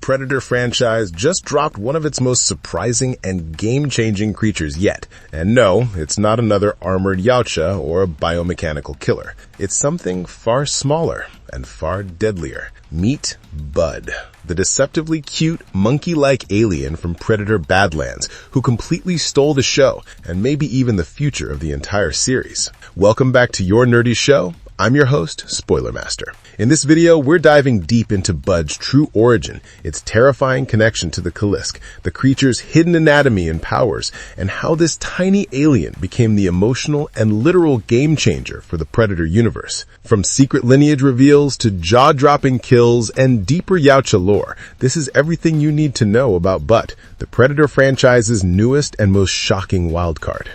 Predator franchise just dropped one of its most surprising and game-changing creatures yet. And no, it's not another armored Yautja or a biomechanical killer. It's something far smaller and far deadlier. Meet Bud, the deceptively cute, monkey-like alien from Predator Badlands, who completely stole the show and maybe even the future of the entire series. Welcome back to Your Nerdy Show. I'm your host, Spoiler Master. In this video, we're diving deep into Bud's true origin, its terrifying connection to the Kalisk, the creature's hidden anatomy and powers, and how this tiny alien became the emotional and literal game-changer for the Predator universe. From secret lineage reveals to jaw-dropping kills and deeper Yautja lore, this is everything you need to know about Bud, the Predator franchise's newest and most shocking wildcard.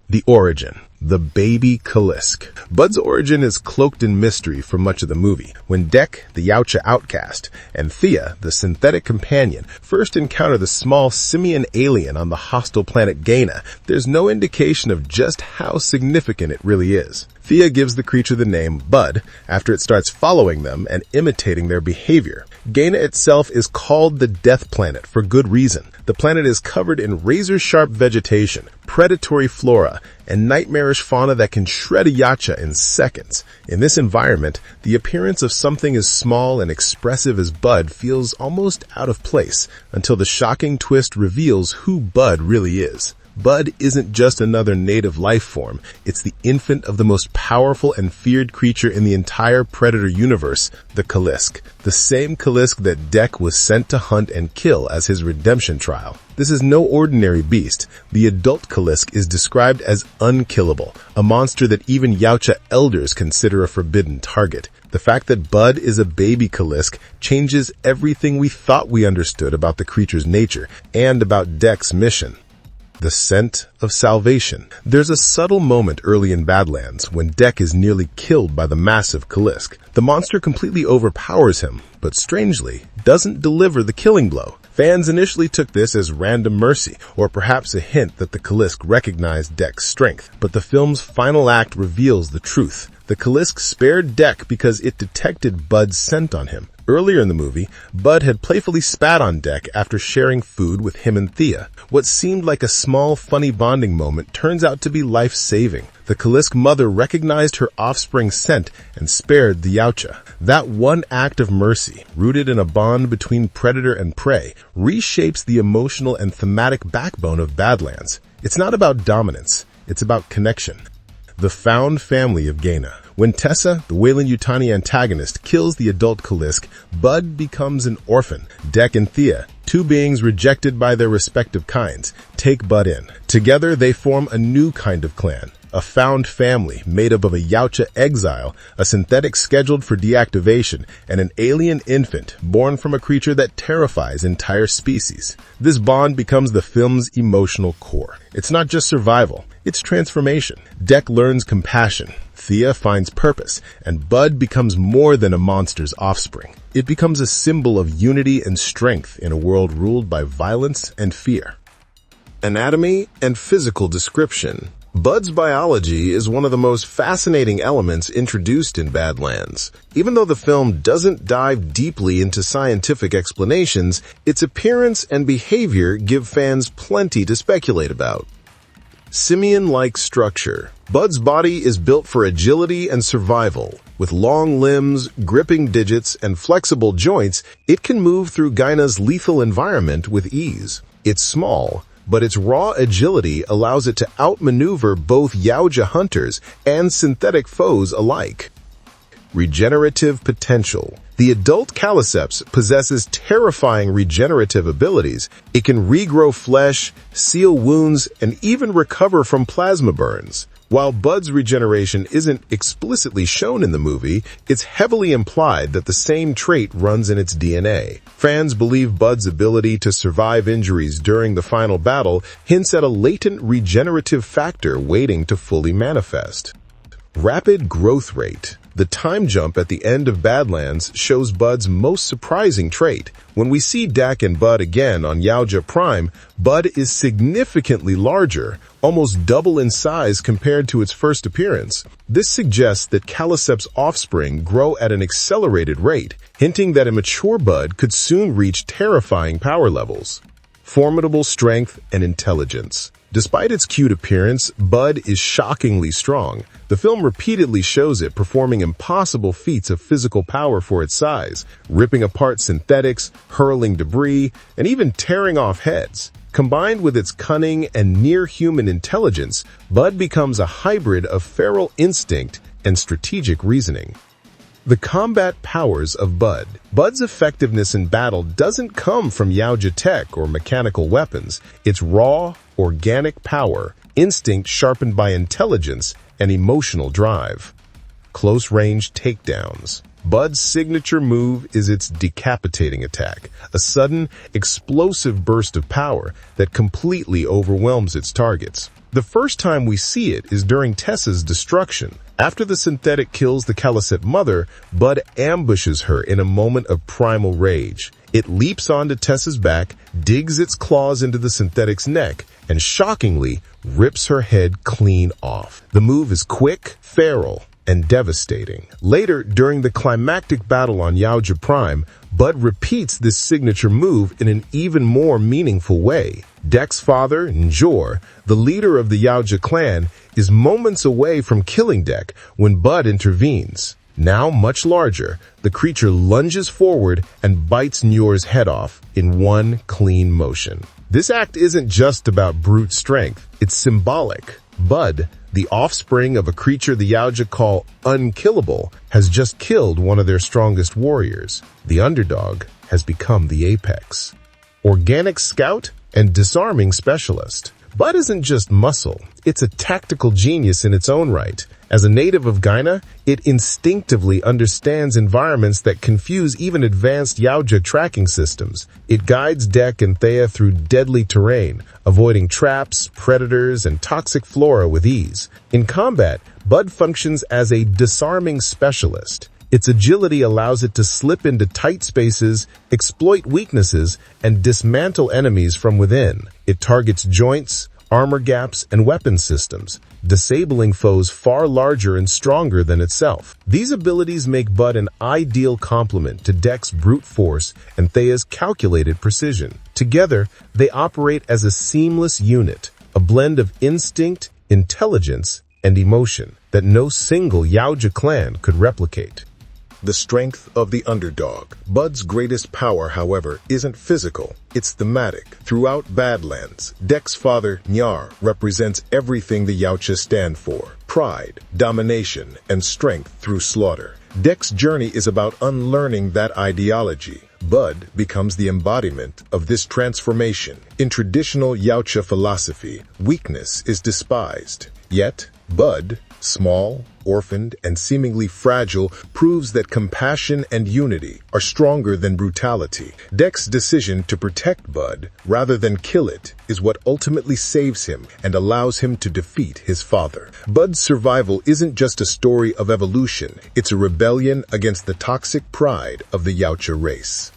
The origin. The baby Kalisk. Bud's origin is cloaked in mystery for much of the movie. When Dek, the Yautja outcast, and Thea, the synthetic companion, first encounter the small simian alien on the hostile planet Gana, there's no indication of just how significant it really is. Thea gives the creature the name Bud after it starts following them and imitating their behavior. Gana itself is called the Death Planet for good reason. The planet is covered in razor-sharp vegetation, predatory flora, and nightmarish fauna that can shred a Yautja in seconds. In this environment, the appearance of something as small and expressive as Bud feels almost out of place until the shocking twist reveals who Bud really is. Bud isn't just another native life form, it's the infant of the most powerful and feared creature in the entire Predator universe, the Kalisk. The same Kalisk that Dek was sent to hunt and kill as his redemption trial. This is no ordinary beast. The adult Kalisk is described as unkillable, a monster that even Yautja elders consider a forbidden target. The fact that Bud is a baby Kalisk changes everything we thought we understood about the creature's nature and about Dek's mission. The scent of salvation. There's a subtle moment early in Badlands when Dek is nearly killed by the massive Kalisk. The monster completely overpowers him, but strangely, doesn't deliver the killing blow. Fans initially took this as random mercy, or perhaps a hint that the Kalisk recognized Dek's strength. But the film's final act reveals the truth. The Kalisk spared Dek because it detected Bud's scent on him. Earlier in the movie, Bud had playfully spat on Dek after sharing food with him and Thea. What seemed like a small, funny bonding moment turns out to be life-saving. The Kalisk mother recognized her offspring's scent and spared the Yautja. That one act of mercy, rooted in a bond between predator and prey, reshapes the emotional and thematic backbone of Badlands. It's not about dominance, it's about connection. The found family of Gana. When Tessa, the Weyland-Yutani antagonist, kills the adult Kalisk, Bud becomes an orphan. Dek and Thea, two beings rejected by their respective kinds, take Bud in. Together, they form a new kind of clan, a found family made up of a Yautja exile, a synthetic scheduled for deactivation, and an alien infant born from a creature that terrifies entire species. This bond becomes the film's emotional core. It's not just survival, it's transformation. Dek learns compassion. Thea finds purpose, and Bud becomes more than a monster's offspring. It becomes a symbol of unity and strength in a world ruled by violence and fear. Anatomy and physical description. Bud's biology is one of the most fascinating elements introduced in Badlands. Even though the film doesn't dive deeply into scientific explanations, its appearance and behavior give fans plenty to speculate about. Simian-like structure. Bud's body is built for agility and survival. With long limbs, gripping digits, and flexible joints, it can move through Gana's lethal environment with ease. It's small, but its raw agility allows it to outmaneuver both Yautja hunters and synthetic foes alike. Regenerative potential. The adult Kalisk possesses terrifying regenerative abilities. It can regrow flesh, seal wounds, and even recover from plasma burns. While Bud's regeneration isn't explicitly shown in the movie, it's heavily implied that the same trait runs in its DNA. Fans believe Bud's ability to survive injuries during the final battle hints at a latent regenerative factor waiting to fully manifest. Rapid growth rate. The time jump at the end of Badlands shows Bud's most surprising trait. When we see Dek and Bud again on Yautja Prime, Bud is significantly larger, almost double in size compared to its first appearance. This suggests that Kalisk's offspring grow at an accelerated rate, hinting that a mature Bud could soon reach terrifying power levels. Formidable strength and intelligence. Despite its cute appearance, Bud is shockingly strong. The film repeatedly shows it performing impossible feats of physical power for its size, ripping apart synthetics, hurling debris, and even tearing off heads. Combined with its cunning and near-human intelligence, Bud becomes a hybrid of feral instinct and strategic reasoning. The combat powers of Bud. Bud's effectiveness in battle doesn't come from Yautja tech or mechanical weapons. It's raw, organic power, instinct sharpened by intelligence, and emotional drive. Close-range takedowns. Bud's signature move is its decapitating attack, a sudden, explosive burst of power that completely overwhelms its targets. The first time we see it is during Tessa's destruction. After the synthetic kills the Kalisk mother, Bud ambushes her in a moment of primal rage. It leaps onto Tessa's back, digs its claws into the synthetic's neck, and shockingly rips her head clean off. The move is quick, feral, and devastating. Later, during the climactic battle on Yautja Prime, Bud repeats this signature move in an even more meaningful way. Dek's father, Njor, the leader of the Yautja clan, is moments away from killing Dek when Bud intervenes. Now much larger, the creature lunges forward and bites Njor's head off in one clean motion. This act isn't just about brute strength, it's symbolic. Bud, the offspring of a creature the Yautja call unkillable, has just killed one of their strongest warriors. The Underdog has become the apex. Organic scout and disarming specialist. Bud isn't just muscle, it's a tactical genius in its own right. As a native of Gana, it instinctively understands environments that confuse even advanced Yautja tracking systems. It guides Dek and Thea through deadly terrain, avoiding traps, predators, and toxic flora with ease. In combat, Bud functions as a disarming specialist. Its agility allows it to slip into tight spaces, exploit weaknesses, and dismantle enemies from within. It targets joints, armor gaps, and weapon systems, disabling foes far larger and stronger than itself. These abilities make Bud an ideal complement to Dek's brute force and Thea's calculated precision. Together, they operate as a seamless unit, a blend of instinct, intelligence, and emotion that no single Yautja clan could replicate. The strength of the Underdog. Bud's greatest power, however, isn't physical, it's thematic. Throughout Badlands, Dek's father, Nyar, represents everything the Yautja stand for: pride, domination, and strength through slaughter. Dek's journey is about unlearning that ideology. Bud becomes the embodiment of this transformation. In traditional Yautja philosophy, weakness is despised. Yet, Bud, small, orphaned, and seemingly fragile, proves that compassion and unity are stronger than brutality. Dek's decision to protect Bud, rather than kill it, is what ultimately saves him and allows him to defeat his father. Bud's survival isn't just a story of evolution, it's a rebellion against the toxic pride of the Yautja race.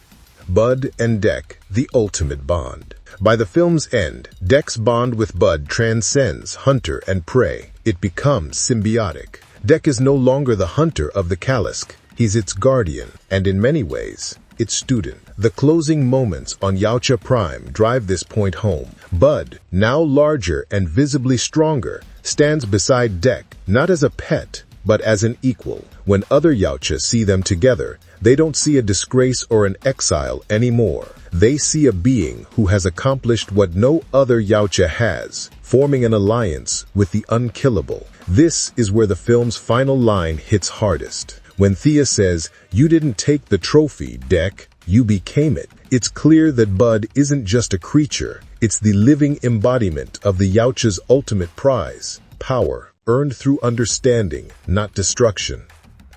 Bud and Dek, the ultimate bond. By the film's end, Dek's bond with Bud transcends hunter and prey. It becomes symbiotic. Dek is no longer the hunter of the Kalisk. He's its guardian, and in many ways, its student. The closing moments on Yautja Prime drive this point home. Bud, now larger and visibly stronger, stands beside Dek, not as a pet, but as an equal. When other Yautja see them together, they don't see a disgrace or an exile anymore. They see a being who has accomplished what no other Yautja has, forming an alliance with the unkillable. This is where the film's final line hits hardest. When Thea says, "You didn't take the trophy, Dek, you became it." It's clear that Bud isn't just a creature, it's the living embodiment of the Yautja's ultimate prize, power, earned through understanding, not destruction.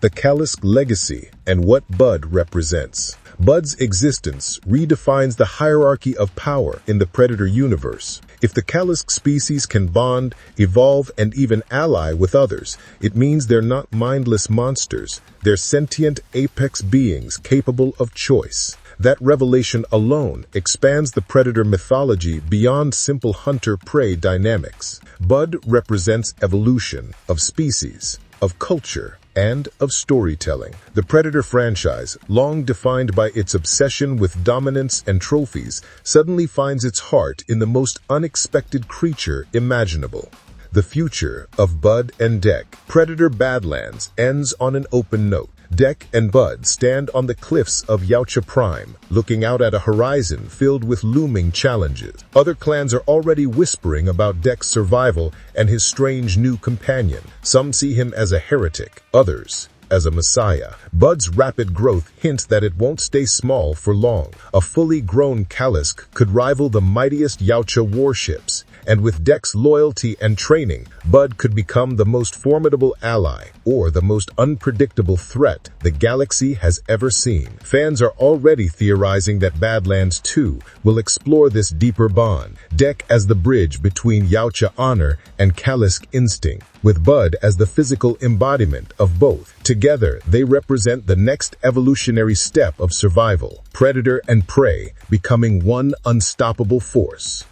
The Kalisk legacy and what Bud represents. Bud's existence redefines the hierarchy of power in the Predator universe. If the Kalisk species can bond, evolve, and even ally with others, it means they're not mindless monsters. They're sentient apex beings capable of choice. That revelation alone expands the predator mythology beyond simple hunter-prey dynamics. Bud represents evolution of species, of culture, and of storytelling. The Predator franchise, long defined by its obsession with dominance and trophies, suddenly finds its heart in the most unexpected creature imaginable. The future of Bud and Deck. Predator Badlands ends on an open note. Deck and Bud stand on the cliffs of Yautja Prime, looking out at a horizon filled with looming challenges. Other clans are already whispering about Deck's survival and his strange new companion. Some see him as a heretic, others as a messiah. Bud's rapid growth hints that it won't stay small for long. A fully grown Kalisk could rival the mightiest Yautja warships, and with Deck's loyalty and training, Bud could become the most formidable ally or the most unpredictable threat the galaxy has ever seen. Fans are already theorizing that Badlands 2 will explore this deeper bond, Deck as the bridge between Yautja honor and Kalisk instinct, with Bud as the physical embodiment of both. Together, they represent the next evolutionary step of survival, predator and prey becoming one unstoppable force.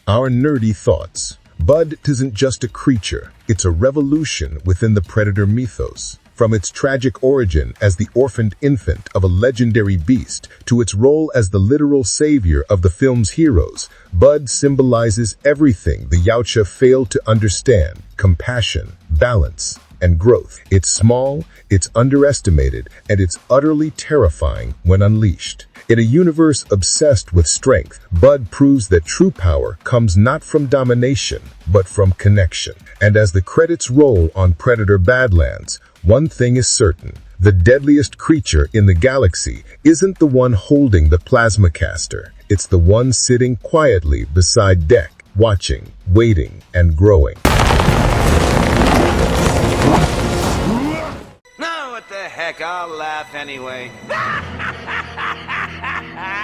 Our nerdy thoughts. Bud isn't just a creature, it's a revolution within the predator mythos. From its tragic origin as the orphaned infant of a legendary beast to its role as the literal savior of the film's heroes, Bud symbolizes everything the Yautja failed to understand: compassion, balance, and growth. It's small, it's underestimated, and it's utterly terrifying when unleashed. In a universe obsessed with strength, Bud proves that true power comes not from domination, but from connection. And as the credits roll on Predator Badlands, one thing is certain: the deadliest creature in the galaxy isn't the one holding the plasma caster. It's the one sitting quietly beside Deck, watching, waiting, and growing. No, what the heck, I'll laugh anyway.